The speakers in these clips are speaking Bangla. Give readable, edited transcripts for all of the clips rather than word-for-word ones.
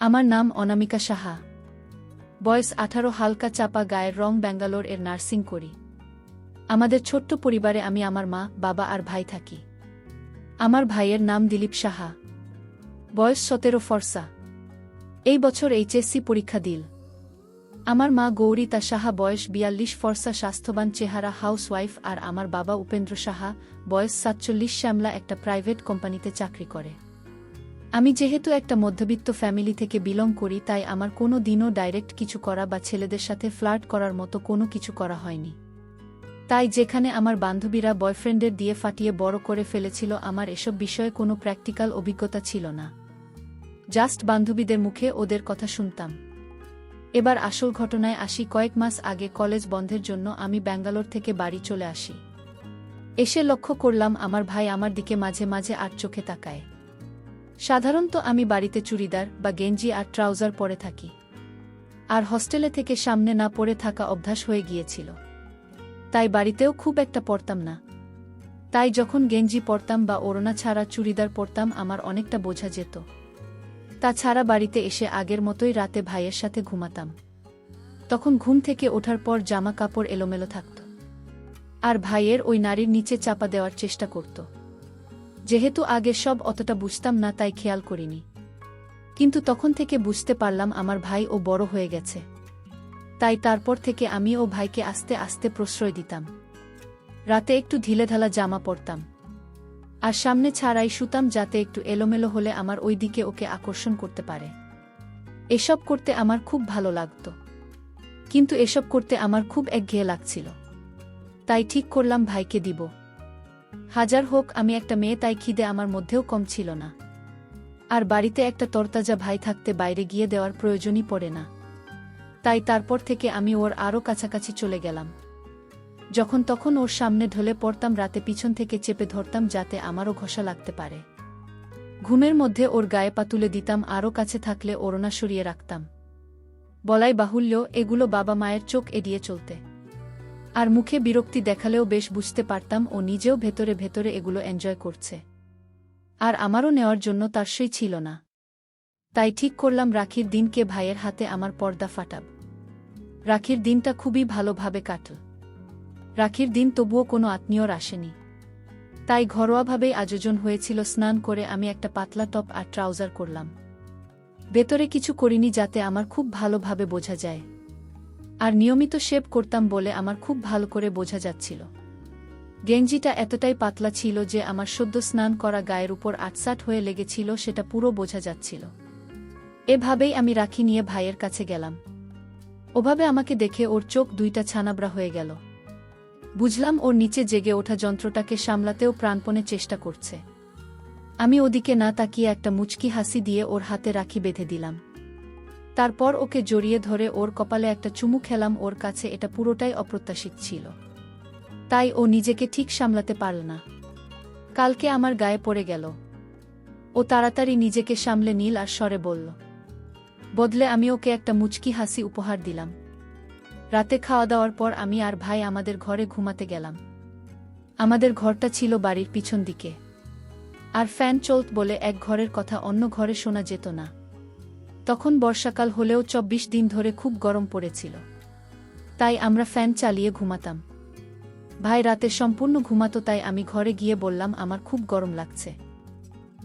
আমার নাম অনামিকা সাহা। বয়স 18, হালকা চাপা গায়ের রং, ব্যাঙ্গালোর এর নার্সিং করি। আমাদের ছোট্ট পরিবারে আমি আমার মা, বাবা আর ভাই থাকি। আমার ভাইয়ের নাম দিলীপ সাহা। বয়স 17, ফর্সা। এই বছর এইচএসসি পরীক্ষা দিল। আমার মা গৌরীতা সাহা, বয়স 42, ফর্সা, স্বাস্থ্যবান চেহারা, হাউসওয়াইফ। আর আমার বাবা উপেন্দ্র সাহা, বয়স 47, শ্যামলা একটা প্রাইভেট কোম্পানিতে চাকরি করে। আমি যেহেতু একটা মধ্যবিত্ত ফ্যামিলি থেকে বিলং করি, তাই আমার কোনো দিনও ডাইরেক্ট কিছু করা বা ছেলেদের সাথে ফ্লার্ট করার মতো কোনো কিছু করা হয়নি। তাই যেখানে আমার বান্ধবীরা বয়ফ্রেন্ডের দিয়ে ফাটিয়ে বড় করে ফেলেছিল, আমার এসব বিষয়ে কোনো প্র্যাকটিক্যাল অভিজ্ঞতা ছিল না। জাস্ট বান্ধবীদের মুখে ওদের কথা শুনতাম। এবার আসল ঘটনায় আসি। কয়েক মাস আগে কলেজ বন্ধের জন্য আমি ব্যাঙ্গালোর থেকে বাড়ি চলে আসি। এসে লক্ষ্য করলাম আমার ভাই আমার দিকে মাঝে মাঝে আর চোখে তাকায়। সাধারণত আমি বাড়িতে চুড়িদার বা গেঞ্জি আর ট্রাউজার পরে থাকি, আর হস্টেলে থেকে সামনে না পরে থাকা অভ্যাস হয়ে গিয়েছিল। তাই বাড়িতেও খুব একটা পরতাম না। তাই যখন গেঞ্জি পরতাম বা ওড়না ছাড়া চুড়িদার পরতাম, আমার অনেকটা বোঝা যেত। তাছাড়া বাড়িতে এসে আগের মতোই রাতে ভাইয়ের সাথে ঘুমাতাম। তখন ঘুম থেকে ওঠার পর জামা কাপড় এলোমেলো থাকত, আর ভাইয়ের ওই নারীর নিচে চাপা দেওয়ার চেষ্টা করত। যেহেতু আগে সব অতটা বুঝতাম না, তাই খেয়াল করিনি। কিন্তু তখন থেকে বুঝতে পারলাম আমার ভাই ও বড় হয়ে গেছে। তাই তারপর থেকে আমি ও ভাইকে আস্তে আস্তে প্রশ্রয় দিতাম। রাতে একটু ঢিলেঢালা জামা পরতাম, আর সামনে ছাড়াই শুতাম, যাতে একটু এলোমেলো হলে আমার ওই দিকে ওকে আকর্ষণ করতে পারে। এসব করতে আমার খুব ভালো লাগত, কিন্তু এসব করতে আমার খুব একঘেয়ে লাগছিল। তাই ঠিক করলাম ভাইকে দিব। হাজার হোক আমি একটা মেয়ে, তাই খিদে আমার মধ্যেও কম ছিল না। আর বাড়িতে একটা তরতাজা ভাই থাকতে বাইরে গিয়ে দেওয়ার প্রয়োজনই পড়ে না। তাই তারপর থেকে আমি ওর আরও কাছাকাছি চলে গেলাম। যখন তখন ওর সামনে ঢলে পড়তাম, রাতে পিছন থেকে চেপে ধরতাম যাতে আমারও ঘষা লাগতে পারে। ঘুমের মধ্যে ওর গায়ে পা তুলে দিতাম, আরও কাছে থাকলে ওড়না সরিয়ে রাখতাম। বলাই বাহুল্য, এগুলো বাবা মায়ের চোখ এড়িয়ে চলতে। আর মুখে বিরক্তি দেখালেও বেশ বুঝতে পারতাম ও নিজেও ভেতরে ভেতরে এগুলো এনজয় করছে। আর আমারও নেওয়ার জন্য তার সই ছিল না। তাই ঠিক করলাম রাখির দিনকে ভাইয়ের হাতে আমার পর্দা ফাটাব। রাখির দিনটা খুবই ভালোভাবে কাটল। রাখির দিন তবুও কোনো আত্মীয়র আসেনি, তাই ঘরোয়াভাবেই আয়োজন হয়েছিল। স্নান করে আমি একটা পাতলা টপ আর ট্রাউজার করলাম। ভেতরে কিছু করিনি, যাতে আমার খুব ভালোভাবে বোঝা যায়। আর নিয়মিত শেভ করতাম বলে আমার খুব ভালো করে বোঝা যাচ্ছিল। গেঞ্জিটা এতটাই পাতলা ছিল যে আমার সদ্য স্নান করা গায়ের উপর আটসাট হয়ে লেগেছিল, সেটা পুরো বোঝা যাচ্ছিল। এভাবেই আমি রাখি নিয়ে ভাইয়ের কাছে গেলাম। ওভাবে আমাকে দেখে ওর চোখ দুইটা ছানাবড়া হয়ে গেল। বুঝলাম ওর নিচে জেগে ওঠা যন্ত্রটাকে সামলাতেও প্রাণপণে চেষ্টা করছে। আমি ওদিকে না তাকিয়ে একটা মুচকি হাসি দিয়ে ওর হাতে রাখি বেঁধে দিলাম। তারপর ওকে জড়িয়ে ধরে ওর কপালে একটা চুমু খেলাম। ওর কাছে এটা পুরোটাই অপ্রত্যাশিত ছিল, তাই ও নিজেকে ঠিক সামলাতে পারল না। কালকে আমার গায়ে পড়ে গেল। ও তাড়াতাড়ি নিজেকে সামলে নিল আর স্বরে বলল। বদলে আমি ওকে একটা মুচকি হাসি উপহার দিলাম। রাতে খাওয়া দাওয়ার পর আমি আর ভাই আমাদের ঘরে ঘুমাতে গেলাম। আমাদের ঘরটা ছিল বাড়ির পিছন দিকে, আর ফ্যান চলত বলে এক ঘরের কথা অন্য ঘরে শোনা যেত না। তখন বর্ষাকাল হলেও 24 দিন ধরে খুব গরম পড়েছিল, তাই আমরা ফ্যান চালিয়ে ঘুমাতাম। ভাই রাতে সম্পূর্ণ ঘুমাতো, তাই আমি ঘরে গিয়ে বললাম আমার খুব গরম লাগছে।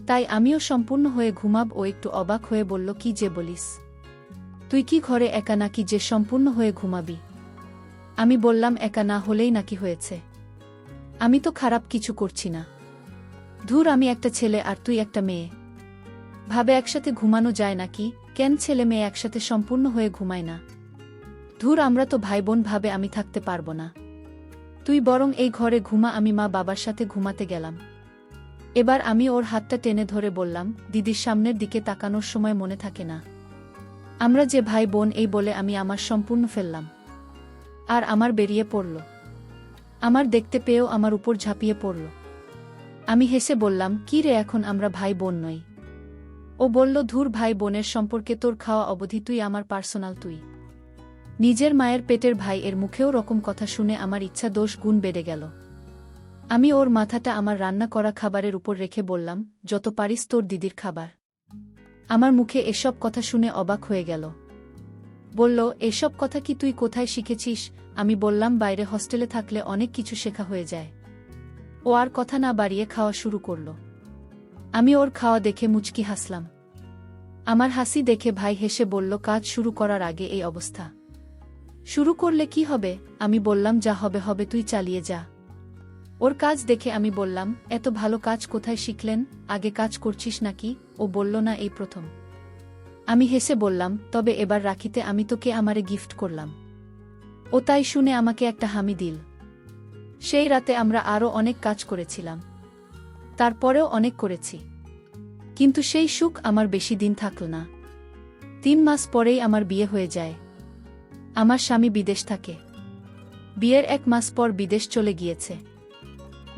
তাই আমিও সম্পূর্ণ হয়ে ঘুমাব। ও একটু অবাক হয়ে বলল, কি যে বলিস, তুই কি ঘরে একা নাকি যে সম্পূর্ণ হয়ে ঘুমাবি? আমি বললাম, একা না হলেই নাকি হয়েছে? আমি তো খারাপ কিছু করছি না। ধুর, আমি একটা ছেলে আর তুই একটা মেয়ে, ভাবে একসাথে ঘুমানো যায় নাকি? কেন ছেলে মেয়ে একসাথে সম্পূর্ণ হয়ে ঘুমায় না? ধুর, আমরা তো ভাই বোন, ভাবে আমি থাকতে পারবো না। তুই বরং এই ঘরে ঘুমা, আমি মা বাবার সাথে ঘুমাতে গেলাম। এবার আমি ওর হাতটা টেনে ধরে বললাম, দিদির সামনের দিকে তাকানোর সময় মনে থাকে না আমরা যে ভাই বোন? এই বলে আমি আমার সম্পূর্ণ ফেললাম, আর আমার বেরিয়ে পড়ল। আমার দেখতে পেয়েও আমার উপর ঝাঁপিয়ে পড়ল। আমি হেসে বললাম, কি রে, এখন আমরা ভাই বোন নই? ও বলল, ধুর, ভাই বোনের সম্পর্কে তোর খাওয়া অবধি, তুই আমার পার্সোনাল। তুই নিজের মায়ের পেটের ভাই, এর মুখেও রকম কথা শুনে আমার ইচ্ছা 10 গুণ বেড়ে গেল। আমি ওর মাথাটা আমার রান্না করা খাবারের উপর রেখে বললাম, যত পারিস তোর দিদির খাবার। আমার মুখে এসব কথা শুনে অবাক হয়ে গেল। বলল, এসব কথা কি তুই কোথায় শিখেছিস? আমি বললাম, বাইরে হস্টেলে থাকলে অনেক কিছু শেখা হয়ে যায়। ও আর কথা না বাড়িয়ে খাওয়া শুরু করল। আমি ওর খাওয়া দেখে মুচকি হাসলাম। আমার হাসি দেখে ভাই হেসে বলল, কাজ শুরু করার আগে এই অবস্থা। শুরু করলে কি হবে? আমি বললাম, যা হবে হবে, তুই চালিয়ে যা। ওর কাজ দেখে আমি বললাম, এত ভালো কাজ কোথায় শিখলেন? আগে কাজ করছিস নাকি? ও বলল, না, এই প্রথম। আমি হেসে বললাম, তবে এবার রাখিতে আমি তোকে আমারে গিফট করলাম। ও তাই শুনে আমাকে একটা হামি দিল। সেই রাতে আমরা আরও অনেক কাজ করেছিলাম। তারপরেও অনেক করেছি। কিন্তু সেই সুখ আমার বেশি দিন থাকল না। 3 মাস পরেই আমার বিয়ে হয়ে যায়। আমার স্বামী বিদেশ থাকে। বিয়ের 1 মাস পর বিদেশ চলে গিয়েছে।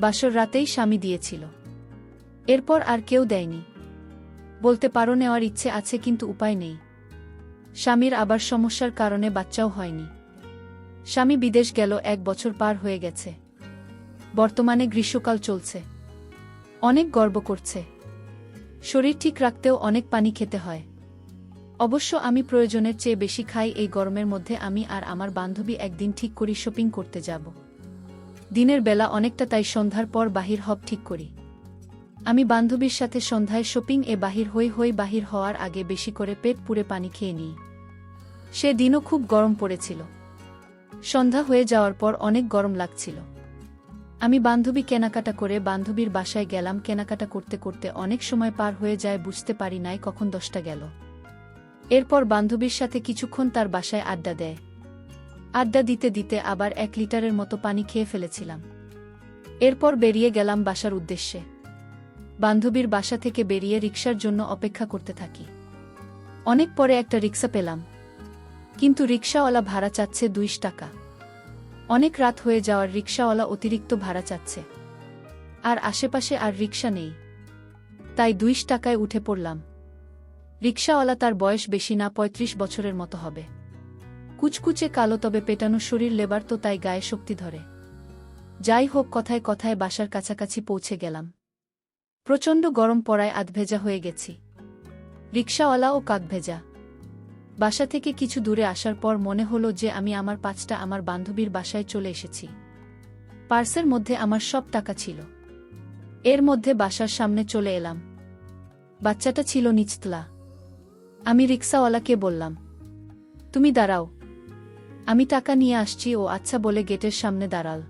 বাসর রাতেই স্বামী দিয়েছিল। এরপর আর কেউ দেয়নি। বলতে পারো নেওয়ার ইচ্ছে আছে, কিন্তু উপায় নেই। স্বামীর আবার সমস্যার কারণে বাচ্চাও হয়নি। স্বামী বিদেশ গেল, 1 বছর পার হয়ে গেছে। বর্তমানে গ্রীষ্মকাল চলছে। অনেক গর্ব করছে। শরীর ঠিক রাখতেও অনেক পানি খেতে হয়। অবশ্য আমি প্রয়োজনের চেয়ে বেশি খাই। এই গরমের মধ্যে আমি আর আমার বান্ধবী একদিন ঠিক করি শপিং করতে যাব। দিনের বেলা অনেকটা, তাই সন্ধ্যার পর বাহির হব ঠিক করি। আমি বান্ধবীর সাথে সন্ধ্যায় শপিং এ বাহির হই। বাহির হওয়ার আগে বেশি করে পেট পুরে পানি খেয়ে নিই। সে দিনও খুব গরম পড়েছিল। সন্ধ্যা হয়ে যাওয়ার পর অনেক গরম লাগছিল। আমি বান্ধবী কেনাকাটা করে বান্ধবীর বাসায় গেলাম। কেনাকাটা করতে করতে অনেক সময় পার হয়ে যায়, বুঝতে পারি নাই কখন 10টা গেল। এরপর বান্ধবীর সাথে কিছুক্ষণ তার বাসায় আড্ডা দেয়। আড্ডা দিতে দিতে আবার 1 লিটারের মতো পানি খেয়ে ফেলেছিলাম। এরপর বেরিয়ে গেলাম বাসার উদ্দেশ্যে। বান্ধবীর বাসা থেকে বেরিয়ে রিকশার জন্য অপেক্ষা করতে থাকি। অনেক পরে একটা রিকশা পেলাম, কিন্তু রিকশাওয়ালা ভাড়া চাচ্ছে 200 টাকা। অনেক রাত হয়ে যাওয়ার রিকশাওয়ালা অতিরিক্ত ভাড়া চাচ্ছে। আর আশেপাশে আর রিকশা নেই, তাই 200 টাকায় উঠে পড়লাম। রিকশাওয়ালা, তার বয়স বেশি না, 35 বছরের মতো হবে। কুচকুচে কালো, তবে পেটানো শরীর, লেবার তো, তাই গায়ে শক্তি ধরে। যাই হোক, কথায় কথায় বাসার কাছাকাছি পৌঁছে গেলাম। প্রচণ্ড গরম পড়ায় আধভেজা হয়ে গেছি। রিকশাওয়ালাও কাকভেজা। বাসা থেকে কিছু দূরে আসার পর মনে হলো যে আমি আমার 5টা আমার বান্ধবীর বাসায় চলে এসেছি। পার্সের মধ্যে আমার সব টাকা ছিল। এর মধ্যে বাসার সামনে চলে এলাম। বাচ্চাটা ছিল নিচতলা। আমি রিকশাওয়ালাকে বললাম, তুমি দাঁড়াও, আমি টাকা নিয়ে আসছি। ও আচ্ছা বলে গেটের সামনে দাঁড়াল।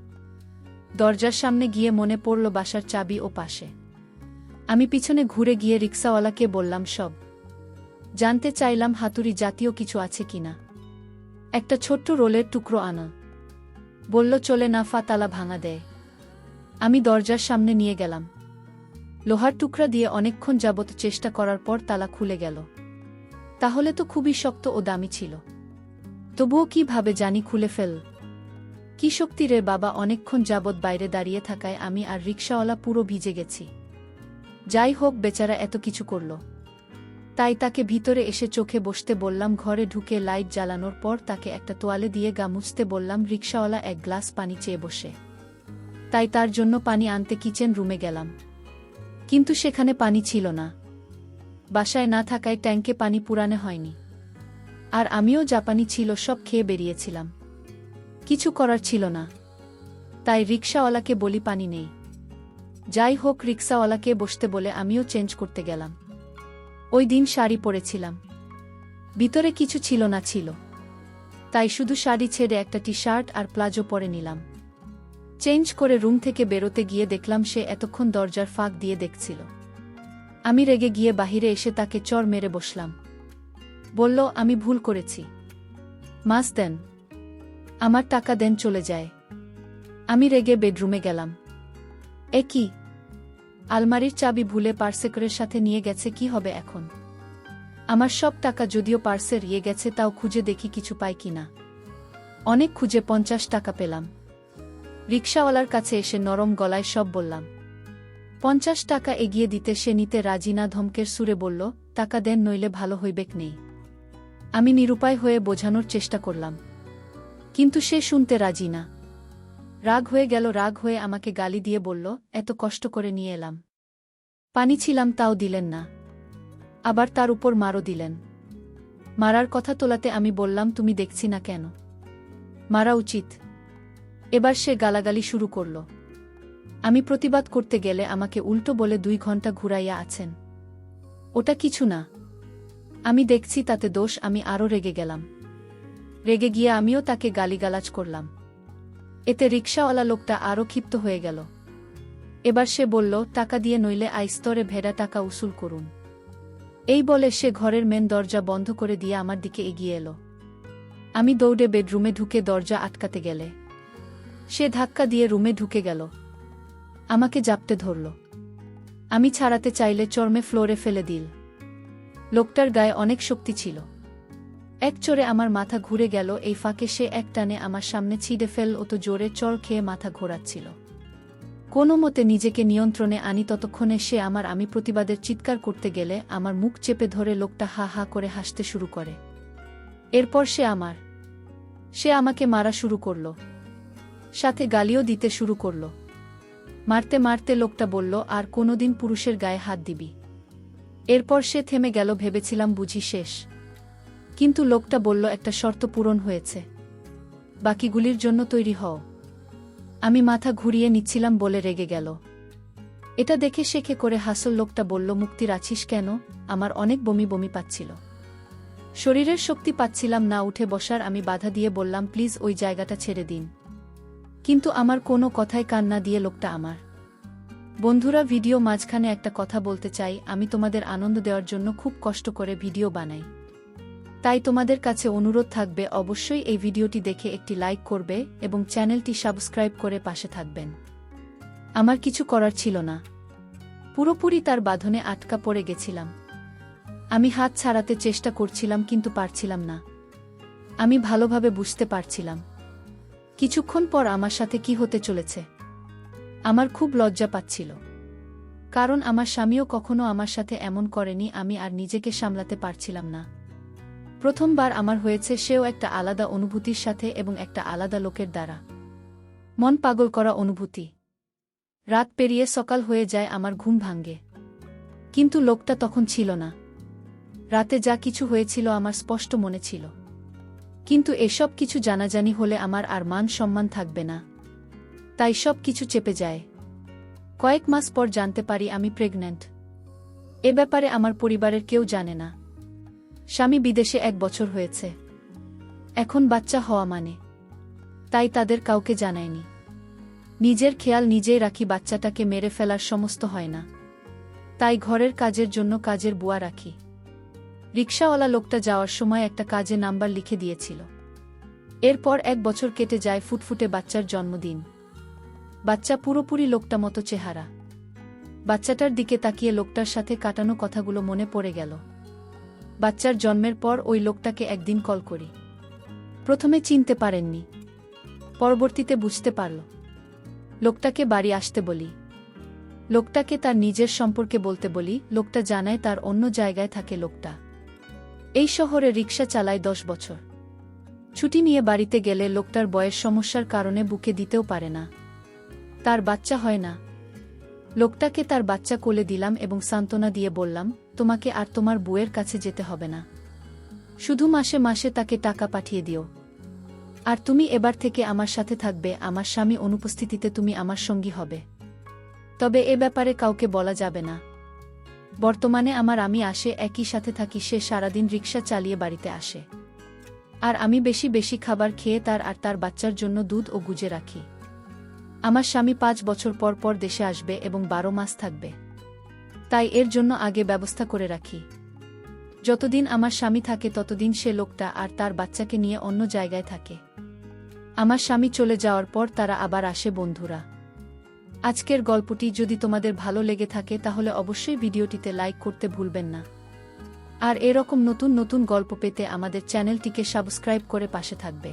দরজার সামনে গিয়ে মনে পড়ল বাসার চাবি ও পাশে। আমি পিছনে ঘুরে গিয়ে রিকশাওয়ালাকে বললাম সব। জানতে চাইলাম হাতুড়ি জাতীয় কিছু আছে কিনা। একটা ছোট্ট রোলের টুকরো আনা। বলল, চলে না, তালা ভাঙা দেয়। আমি দরজার সামনে নিয়ে গেলাম। লোহার টুকরা দিয়ে অনেকক্ষণ যাবত চেষ্টা করার পর তালা খুলে গেল। তাহলে তো খুবই শক্ত ও দামি ছিল। তবুও কিভাবে জানি খুলে ফেল। কি শক্তি রে বাবা! অনেকক্ষণ যাবৎ বাইরে দাঁড়িয়ে থাকায় আমি আর রিকশাওয়ালা পুরো ভিজে গেছি। যাই হোক, বেচারা এত কিছু করল, তাই তাকে ভিতরে এসে চোখে বসতে বললাম। ঘরে ঢুকে লাইট জ্বালানোর পর তাকে একটা তোয়ালে দিয়ে গা মুছতে বললাম। রিকশাওয়ালা 1 গ্লাস পানি চেয়ে বসে, তাই তার জন্য পানি আনতে কিচেন রুমে গেলাম। কিন্তু সেখানে পানি ছিল না। বাসায় না থাকায় ট্যাঙ্কে পানি পুরানো হয়নি। আর আমিও জাপানি ছিল সব খেয়ে বেরিয়েছিলাম। কিছু করার ছিল না, তাই রিকশাওয়ালাকে বলি পানি নেই। যাই হোক, রিকশাওয়ালাকে বসতে বলে আমিও চেঞ্জ করতে গেলাম। ওই দিন শাড়ি পরেছিলাম। ভিতরে কিছু ছিল না, তাই শুধু শাড়ি ছেড়ে একটা টি-শার্ট আর প্লাজো পরে নিলাম। চেঞ্জ করে রুম থেকে বেরোতে গিয়ে দেখলাম সে এতক্ষণ দরজার ফাঁক দিয়ে দেখছিল। আমি রেগে গিয়ে বাহিরে এসে তাকে চড় মেরে বসলাম। বলল, আমি ভুল করেছি, মাস দেন, আমার টাকা দেন, চলে যায়। আমি রেগে বেডরুমে গেলাম। এ কি? আলমারির চাবি ভুলে পার্সেকরের সাথে নিয়ে গেছে, কি হবে এখন? আমার সব টাকা যদিও পার্সে রিয়ে গেছে, তাও খুঁজে দেখি কিছু পাই কিনা। অনেক খুঁজে 50 টাকা পেলাম। রিকশাওয়ালার কাছে এসে নরম গলায় সব বললাম। 50 টাকা এগিয়ে দিতে সে নিতে রাজি না, ধমকের সুরে বলল, টাকা দেন, নইলে ভালো হইবেক নেই। আমি নিরুপায় হয়ে বোঝানোর চেষ্টা করলাম, কিন্তু সে শুনতে রাজি না। রাগ হয়ে গেল। রাগ হয়ে আমাকে গালি দিয়ে বলল, এত কষ্ট করে নিয়ে এলাম, পানি ছিলাম, তাও দিলেন না। আবার তার উপর মারও দিলেন। মারার কথা তোলাতে আমি বললাম, তুমি দেখছি না কেন? মারা উচিত। এবার সে গালাগালি শুরু করল। আমি প্রতিবাদ করতে গেলে আমাকে উল্টো বলে 2 ঘন্টা ঘুরাইয়া আছেন। ওটা কিছু না, আমি দেখছি তাতে দোষ। আমি আরও রেগে গেলাম। রেগে গিয়ে আমিও তাকে গালিগালাজ করলাম। এতে রিকশাওয়ালা লোকটা আরও ক্ষিপ্ত হয়ে গেল। এবার সে বলল, টাকা দিয়ে নইলে আইস্তরে ভেড়া টাকা উসুল করুন। এই বলে সে ঘরের মেন দরজা বন্ধ করে দিয়ে আমার দিকে এগিয়ে এলো। আমি দৌড়ে বেডরুমে ঢুকে দরজা আটকাতে গেলে সে ধাক্কা দিয়ে রুমে ঢুকে গেল। আমাকে জাপটে ধরল। আমি ছাড়াতে চাইলে চর্মে ফ্লোরে ফেলে দিল। লোকটার গায়ে অনেক শক্তি ছিল। এক চড়ে আমার মাথা ঘুরে গেল। এই ফাঁকে সে এক টানে আমার সামনে ছিঁড়ে ফেল। অত জোরে চড় খেয়ে মাথা ঘোরাচ্ছিল। কোনো মতে নিজেকে নিয়ন্ত্রণে আনি ততক্ষণে সে আমি প্রতিবাদের চিৎকার করতে গেলে আমার মুখ চেপে ধরে লোকটা হা হা করে হাসতে শুরু করে। এরপর সে আমাকে মারা শুরু করল, সাথে গালিও দিতে শুরু করল। মারতে মারতে লোকটা বলল, আর কোনোদিন পুরুষের গায়ে হাত দিবি। এরপর সে থেমে গেল। ভেবেছিলাম বুঝি শেষ, কিন্তু লোকটা বলল, একটা শর্ত পূরণ হয়েছে, বাকিগুলির জন্য তৈরি হও। আমি মাথা ঘুরিয়ে নিচ্ছিলাম বলে রেগে গেল। এটা দেখে শেখে করে হাসল। লোকটা বলল, মুক্তির আছিস কেন? আমার অনেক বমি বমি পাচ্ছিল, শরীরের শক্তি পাচ্ছিলাম না উঠে বসার। আমি বাধা দিয়ে বললাম, প্লিজ ওই জায়গাটা ছেড়ে দিন। কিন্তু আমার কোনো কথায় কান না দিয়ে লোকটা আমার। বন্ধুরা, ভিডিও মাঝখানে একটা কথা বলতে চাই। আমি তোমাদের আনন্দ দেওয়ার জন্য খুব কষ্ট করে ভিডিও বানাই, তাই তোমাদের কাছে অনুরোধ থাকবে অবশ্যই এই ভিডিওটি দেখে একটি লাইক করবে এবং চ্যানেলটি সাবস্ক্রাইব করে পাশে থাকবেন। আমার কিছু করার ছিল না, পুরোপুরি তার বাঁধনে আটকা পড়ে গেছিলাম। আমি হাত ছাড়াতে চেষ্টা করছিলাম কিন্তু পারছিলাম না। আমি ভালোভাবে বুঝতে পারছিলাম কিছুক্ষণ পর আমার সাথে কি হতে চলেছে। আমার খুব লজ্জা পাচ্ছিল, কারণ আমার স্বামীও কখনো আমার সাথে এমন করেনি। আমি আর নিজেকে সামলাতে পারছিলাম না। প্রথমবার আমার হয়েছে, সেও একটা আলাদা অনুভূতির সাথে এবং একটা আলাদা লোকের দ্বারা। মন পাগল করা অনুভূতি। রাত পেরিয়ে সকাল হয়ে যায়, আমার ঘুম ভাঙ্গে। কিন্তু লোকটা তখন ছিল না। রাতে যা কিছু হয়েছিল আমার স্পষ্ট মনে ছিল। কিন্তু এসব কিছু জানাজানি হলে আমার আর মান সম্মান থাকবে না, তাই সব কিছু চেপে যায়। কয়েক মাস পর জানতে পারি আমি প্রেগন্যান্ট। এ ব্যাপারে আমার পরিবারের কেউ জানে না। স্বামী বিদেশে 1 বছর হয়েছে, এখন বাচ্চা হওয়া মানে, তাই তাদের কাউকে জানায়নি। নিজের খেয়াল নিজেই রাখি, বাচ্চাটাকে মেরে ফেলার সমস্ত হয় না, তাই ঘরের কাজের জন্য কাজের বুয়া রাখি। রিকশাওয়ালা লোকটা যাওয়ার সময় একটা কাজে নাম্বার লিখে দিয়েছিল। এরপর 1 বছর কেটে যায়, ফুটফুটে বাচ্চার জন্মদিন। বাচ্চা পুরোপুরি লোকটা মতো চেহারা। বাচ্চাটার দিকে তাকিয়ে লোকটার সাথে কাটানো কথাগুলো মনে পড়ে গেল। বাচ্চার জন্মের পর ওই লোকটাকে একদিন কল করি। প্রথমে চিনতে পারেননি, পরবর্তীতে বুঝতে পারল। লোকটাকে বাড়ি আসতে বলি, লোকটাকে তার নিজের সম্পর্কে বলতে বলি। লোকটা জানায় তার অন্য জায়গায় থাকে। লোকটা এই শহরে রিকশা চালায় 10 বছর। ছুটি নিয়ে বাড়িতে গেলে লোকটার বয়স সমস্যার কারণে বুকে দিতেও পারে না, তার বাচ্চা হয় না। লোকটাকে তার বাচ্চা কোলে দিলাম এবং সান্ত্বনা দিয়ে বললাম, তোমাকে আর তোমার বউয়ের কাছে যেতে হবে না, শুধু মাসে মাসে তাকে টাকা পাঠিয়ে দিও। আর তুমি এবার থেকে আমার সাথে থাকবে, আমার স্বামী অনুপস্থিতিতে তুমি আমার সঙ্গী হবে। তবে এ ব্যাপারে কাউকে বলা যাবে না। বর্তমানে আমি আসে, একই সাথে থাকি। সে সারাদিন রিকশা চালিয়ে বাড়িতে আসে, আর আমি বেশি বেশি খাবার খেয়ে তার আর তার বাচ্চার জন্য দুধ ও গুজে রাখি। আমার স্বামী 5 বছর পর পর দেশে আসবে এবং 12 মাস থাকবে, তাই এর জন্য আগে ব্যবস্থা করে রাখি। যতদিন আমার স্বামী থাকে ততদিন সে লোকটা আর তার বাচ্চাকে নিয়ে অন্য জায়গায় থাকে। আমার স্বামী চলে যাওয়ার পর তারা আবার আসে। বন্ধুরা, আজকের গল্পটি যদি তোমাদের ভালো লেগে থাকে তাহলে অবশ্যই ভিডিওটিতে লাইক করতে ভুলবেন না। আর এরকম নতুন নতুন গল্প পেতে আমাদের চ্যানেলটিকে সাবস্ক্রাইব করে পাশে থাকবে।